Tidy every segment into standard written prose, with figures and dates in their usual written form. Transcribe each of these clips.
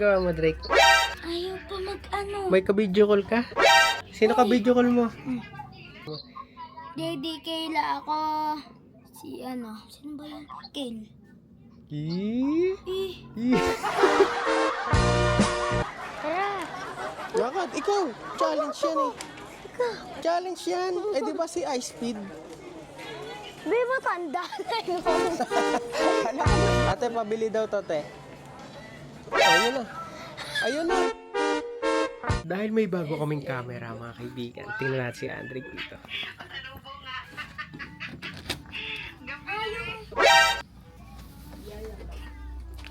Gawa mo, Drake. Ayaw pa mag-ano. May ka-video call ka? Sino ka-video call mo? Daddy, Kayla ako. Si ano, sino ba yan? Kayla. Tara. Bakit? Ikaw! Challenge yan eh. Challenge yan. Eh di ba si Ice Speed? Be, matanda na yun. Ate, pabili daw to, te. Ayun na. Ayun na. Dahil may bago kaming camera, mga kaibigan, tingnan natin si Andrick dito.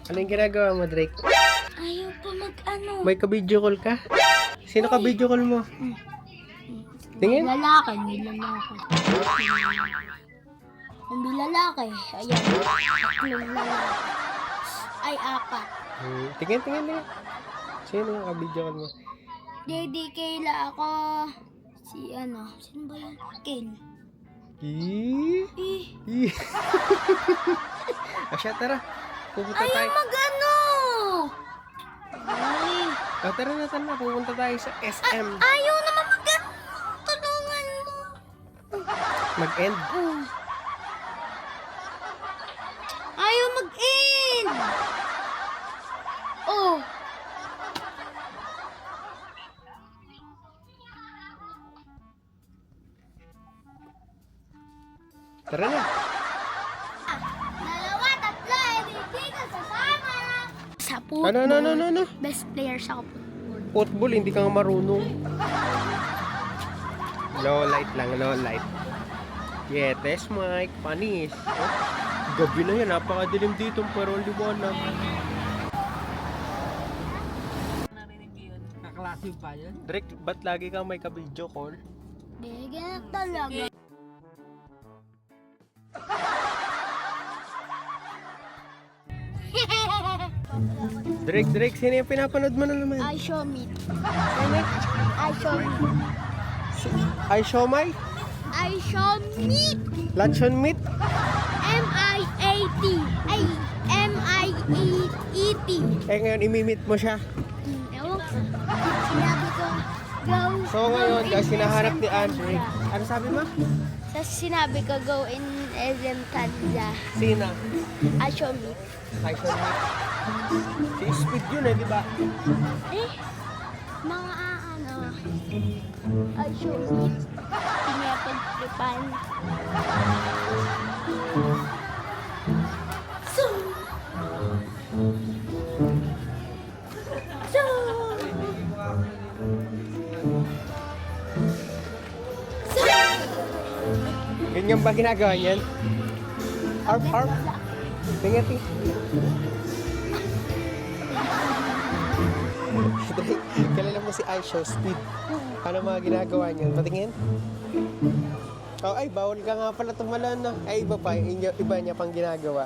Ano yung ginagawa mo, Drake? Ayaw pa mag-ano. May ka-video call ka? Sino ka-video call mo? Tingin? Lalaki, may lalaki. May lalaki. Ayan. Tatlong lalaki. Ay, apat. Tingin. Sino yung ka-video call mo? Daddy, Kayla ako. Si ano, sino ba yan? Kayla. Asya, tara. Pupunta Ayaw tayo. mag-ano. Ay. Tara na. Pupunta tayo sa SM. Ayaw naman mag-ano. Tulungan mo. Mag-end. Ayaw mag-end. Oh. Tara na. Dalawa, tatlo, hindi ka sasama. Sa football. Ano? Best player sa football. Football, hindi ka nga marunong. Low light lang, low light. Yeah, test mic, panis. Oh, gabi na yan, napakadilim dito, pero liwanag. Kaklase pa yun? Drake, ba't lagi kang may ka-video call? Ganyan talaga. Drake, sino yung pinapanood mo na naman? I show me. Sino? I show me. Ay, siomay? I show me. Luncheon meat? M-I-A-T. Ay, M-I-E-E-T. Eh, ngayon, imimit mo siya. Ewan ko. Sinabi ko, go. So, ngayon, go guys, in hinaharap ni SM Andre. Tanza. Ano sabi mo? Tapos sinabi ko, go in SM Tanza. Sina? I show me. Ay, siomay. Si Speed yun eh, di ba? Eh, mga ano, I show me. Pinapagtripan. So, Ganyan ba ginagawa niyan? Arp. Tingnan. Drake, kilala mo si Aisha Speed. Paano mga ginagawa niyan? Patingin? Oh, ay, bawal ka nga pala tumalon, no? Ay, iba pa. Iba niya pang ginagawa.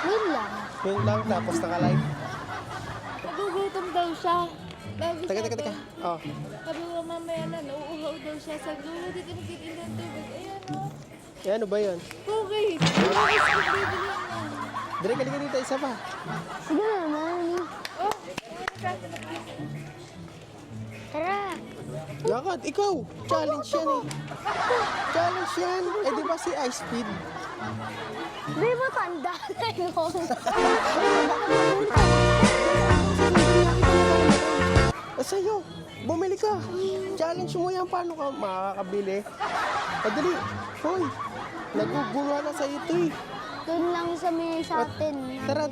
yun lang. Yun lang, tapos naka-live. Nagugutom daw siya. Bago Teka. Oh. Sabi ko mamaya na, nauuhaw daw siya. Sabi ko, di ka nagtitin ng tubig. Ayan o. Eh, ano ba yun? Okay. Bakit ko bibili na? Drake, halika dito, isa pa. Sige naman. Oh, Tara. Lakad, ikaw! Challenge yan eh. Challenge yan. Eh, di ba si Ice Speed? Be, matanda na yun. Sa'yo, bumili ka. Challenge mo yan. Paano ka makakabili? Padali. Hoy, nagugulo na sa'yo ito eh. Doon lang sa may sa atin. Tara.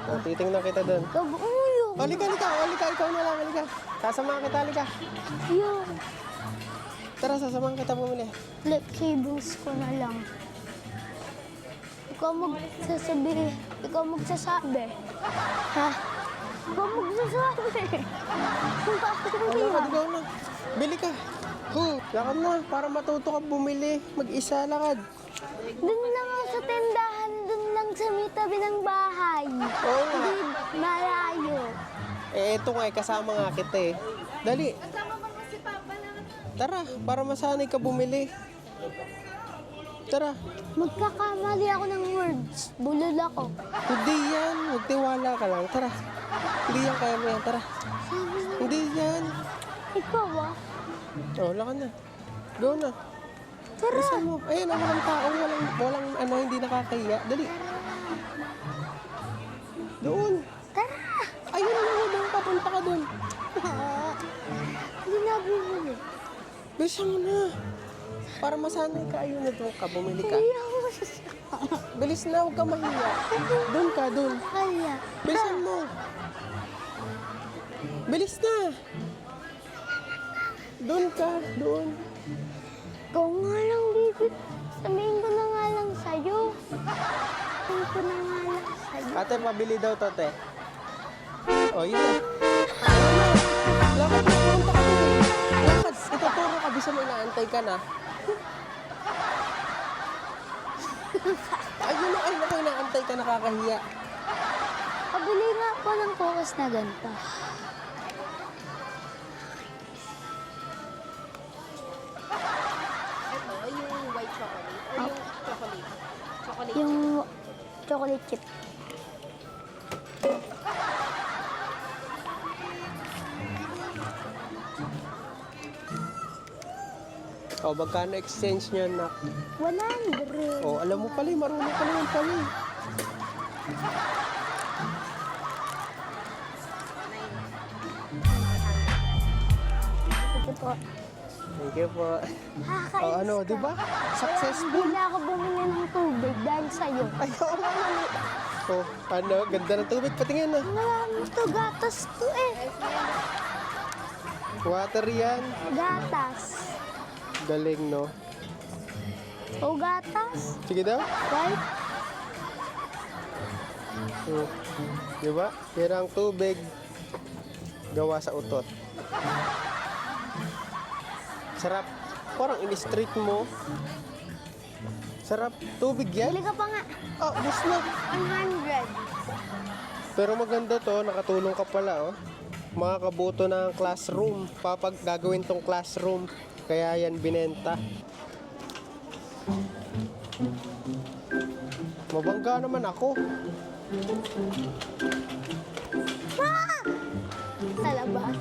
Oh, titingnan kita doon. Uyo. Halika. Ikaw na lang, halika. Sasamahan kita, halika. Yun. Tara, sasamahan kita bumili. Flip cables ko na lang. Ikaw magsasabi. Ha? Ikaw magsasabi. Lakad, ikaw na. Bili ka. Lakad na, para matuto ka bumili. Mag-isa, lakad. Doon lang ako sa tindahan. Doon lang sa may tabi ng bahay. Oo nga. Hindi malayo. Eh, eto nga, kasama nga kita eh. Dali. kasama ba si Papa na? Tara, para masanay ka bumili. Tara. Magkakamali ako ng words. Bulol ako. Hindi yan. Magtiwala ka lang. Tara. Hindi yan. Kaya mo yan. Tara. Sabi na, Hindi yan. ikaw ah. Oh, lakad na. Go na. Tara. Bilisan mo. Ayun, ang walang tao. Walang ano, hindi nakakahiya. Dali. Doon. Tara. Ayun na nga. Doon ka. Punta ka doon. Hindi na bumili. Bilisan mo na. Para masanay ka. Ayun na doon ka. Bumili ka. Hindi ako masasama. Bilis na. Huwag ka mahiya. Doon ka. Doon. Kaya. Bilisan mo. Bilis na. Doon ka. Doon. Ikaw nga lang, baby. Sabihin ko na nga lang sa'yo. Sabihin ko na nga lang sa'yo. Ate, pabili daw to, te. O, yun na. Lakad na, pumunta ka doon. Lakad, ituturo ka, bisa mo inaantay ka na. Ayun na, ay naku, inaantay ka, nakakahiya. Pabili nga po ng focus na ganito. Ito, yung white chocolate. Or yung chocolate. Chocolate. Yung chocolate chip. O, magkano exchange niya na? 100. O, alam mo pala, marunong ka naman pala. Ito po. Thank you po. Nakakainis O, ano, ka. di ba? Successful. Hindi na ako bumili ng tubig dahil sa'yo. Ay, oo nga naman. O, ano, ganda ng tubig. Patingin na. Wala mo to, gatas to eh. Water yan. Gatas. Galing, no? O gatas. Sige daw. Right? Di ba? Pirang tubig gawa sa utot. Sarap. Parang in-street mo. Sarap. Tubig yan. Bili ka pa nga. Oh, bus na. 100. Pero maganda to. Nakatulong ka pala, oh. Makakabuto ng classroom. Papag gagawin tong classroom. Kaya yan binenta. Mabangga naman ako. Sa labas.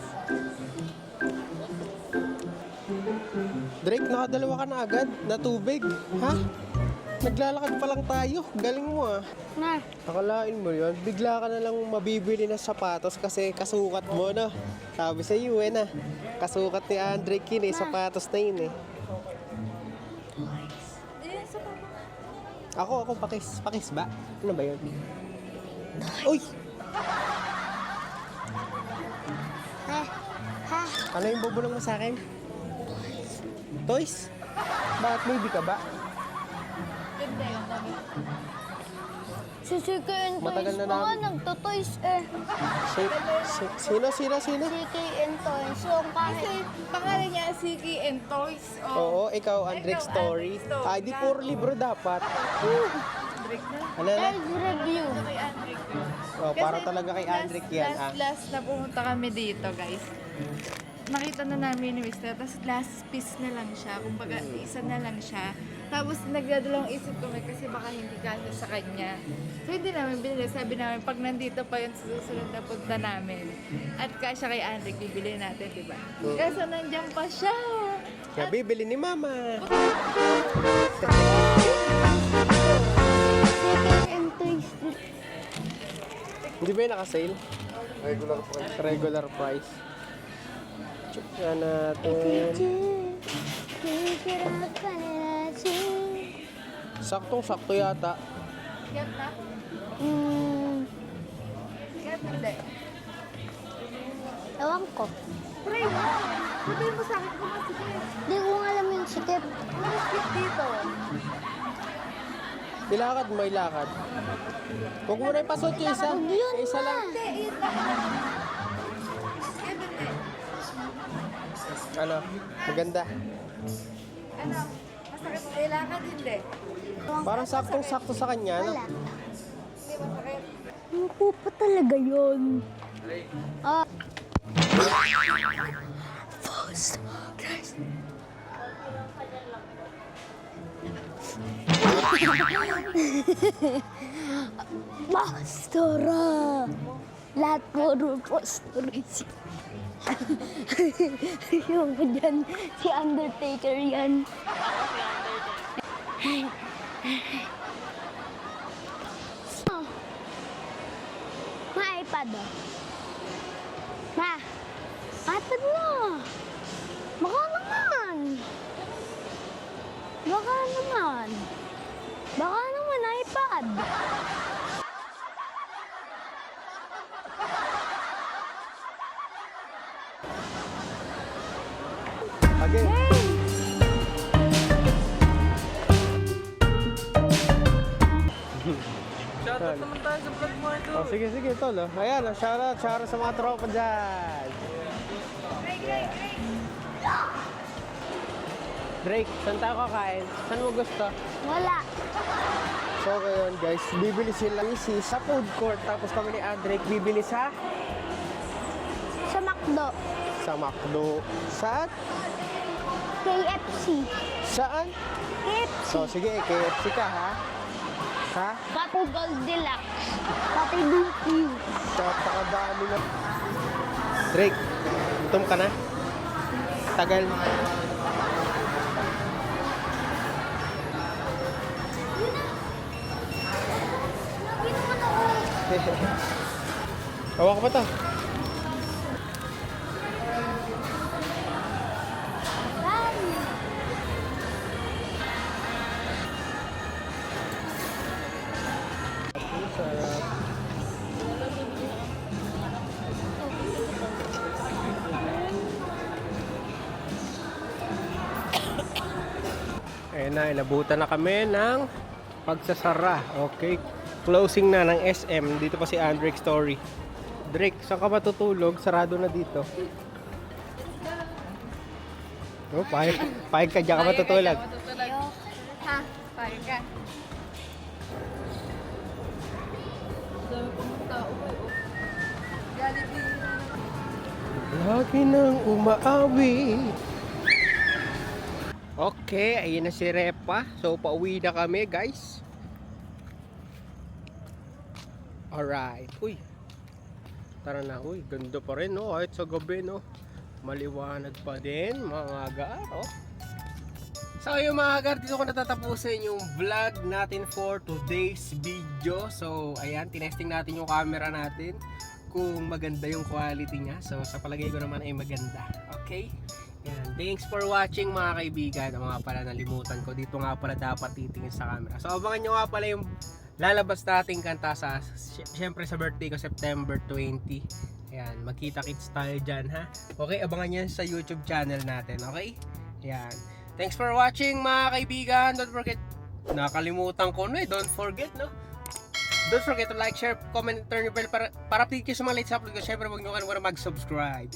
Drake, nakadalawa ka na agad na tubig. Ha? Naglalakad pa lang tayo. Galing mo, ah. Na. Akalain mo yun, bigla ka na lang mabibili ng sapatos kasi kasukat mo, no? Sabi sa iyo, na. Kasukat ni Andre yun, sapatos na yun, eh. Ako, pakis ba? Ano ba yun? Uy! Ha? Ha? Ano yung bubulong mo sa akin? Toys? Bakit maybe ka ba? Ganda yun. Dami. Si CKN Matagal Toys na pa nga, namin. nagtotoys eh. Sino? CKN Toys. Yung kahit... Kasi pangalan niya Siki and Toys. Oo, ikaw, Andrek Ikaw, Story. Andrek Story. Ay, di puro libro dapat. Drake na. Ano na? Live review. Kay Andrick yun. Oh, para Kasi talaga kay last- Andrek yan, ah. Last na pumunta kami dito, guys. Nakita na namin ni Mr. Tapos last piece na lang siya. Kumbaga, isa na lang siya. Tapos nagdadalawang isip kami kasi baka hindi kasi sa kanya. So hindi namin binili. Sabi namin, pag nandito pa yun sa susunod na punta namin. At kasya kay Andrick, bibili natin, di ba? Kaso nandiyan pa siya. Kaya bibili ni Mama. CKN Toys. Hindi ba yung naka-sale? Regular price. Check nga natin. Saktong-sakto yata. Get na? Get hindi. Ewan ko. Pray mo. Sabihin mo sa akin kung masikip. Hindi ko nga alam yung sikip. Ano skip dito? Ilakad mo, ilakad. Huwag mo na ipasot yung isa. Huwag yun Isa lang. Hindi, yun lang. Skip hindi. Ano? Maganda. Ano? Masakit mo ilakad hindi. Parang saktong-sakto sa kanya, no? Wala. Hindi masakit. Ano po pa talaga yun? Ah. Fast. Pastora! Lahat puro pastoris. Yung ko dyan, si Undertaker yan. Oh. Ma, iPad oh. Ma, iPad na. Baka naman. Baka naman. Baka naman iPad. Again. Shoutout naman tayo sa vlog mo ito. Oh, sige, sige, tol. Oh. Ayan, oh, shoutout sa mga tropa dyan. Drake, saan tayo kakain? Saan mo gusto? Wala. So, ngayon guys, bibili sila sa food court. Tapos kami ni Drake bibili sa Sa McDo. McDo. Sa KFC. saan? KFC. So, sige, KFC ka, ha? Ha? Pati Goldilocks. Pati DQ. Napakadami na. Drake, gutom ka na? Tagal. Hawak ko pa to. Ayun na, inabutan na kami ng pagsasara. Okay. Closing na ng SM. Dito pa si Drake Story. Drake, saan ka matutulog? Sarado na dito. Oh, pahig ka dyan ka matutulog. Ha? Pare ka. Dami pong tao ko. Jollibee na naman. Lagi nang umaawi. Okay, ayun na si Repa. So, pauwi na kami, guys. Alright. Uy. Tara na. Uy, ganda pa rin, no? Kahit sa gabi, no? Maliwanag pa din, mga gar, oh. So, yung mga gar, dito ko natatapusin yung vlog natin for today's video. So, ayan, tinesting natin yung camera natin kung maganda yung quality niya. So, sa palagay ko naman ay maganda. Okay? Yan. Thanks for watching mga kaibigan. O nga pala, nalimutan ko. Dito nga pala dapat titingin sa camera. So abangan nyo nga pala yung lalabas nating kanta sa, syempre sa birthday ko, September 20. Ayan, magkita-kits tayo dyan, ha? Okay, abangan nyo sa YouTube channel natin, okay? Ayan. Thanks for watching mga kaibigan. Don't forget, nakalimutan ko no eh. Don't forget, no? Don't forget to like, share, comment, and turn your bell para update kayo sa mga latest upload ko. Syempre, huwag nyo mag-subscribe.